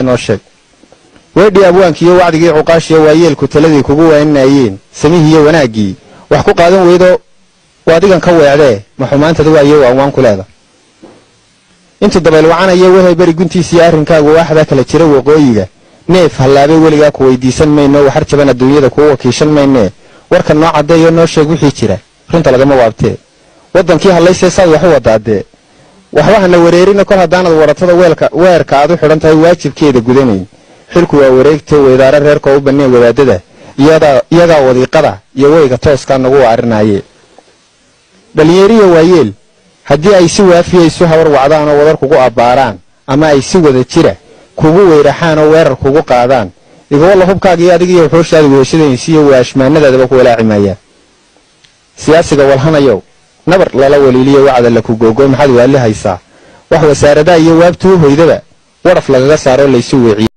inoo sheeg weedhii abwaankiyo wacdigii cuqaashiyo waayeelku taladii kugu waanayeen samihiyo wanaagii wax ku qaadan weydo waadigan ka weecdee maxumaantada waayo waan ku leedahay inta dabeel wacanayo wahay bari guntiisii arrinkaagu waaxda kala jira waqooyiga neef halaabay weligaa ku weydiisan mayno waxar jaban adduunyada ku wakiishan maynee warka noo cadeeyo noo sheeg wixii jira runta lagama waabtee wadankii halaysay saad wax u wadaadee waxna wareerina kor hadaanad waratada weerka aad u xidhan tahay waajibkeeda gudanayn xilku waa wareegto weedaara reerka u baneen wadaadada iyaga wadiiqada iyo weyga tooska nagu waarinaaye dhalinyariyo waayeel haddii ay si waafiyayso hawar wacdaan oo wadar kugu abbaaraan ama ay si wada jira kugu weeraxaan oo weerar kugu qaadaan igoo la hubkaaga iyo adiga iyo xooshaada weeshadaysiyo waashmaanadaadaba ku walaacimayaan siyaasiga walhanayow nabar lala waliiliyo wacda la ku googo maxaad waali haysaa wax wasaarada iyo waabtuu hoydaba waraf lagaga saaro laysu weeciyo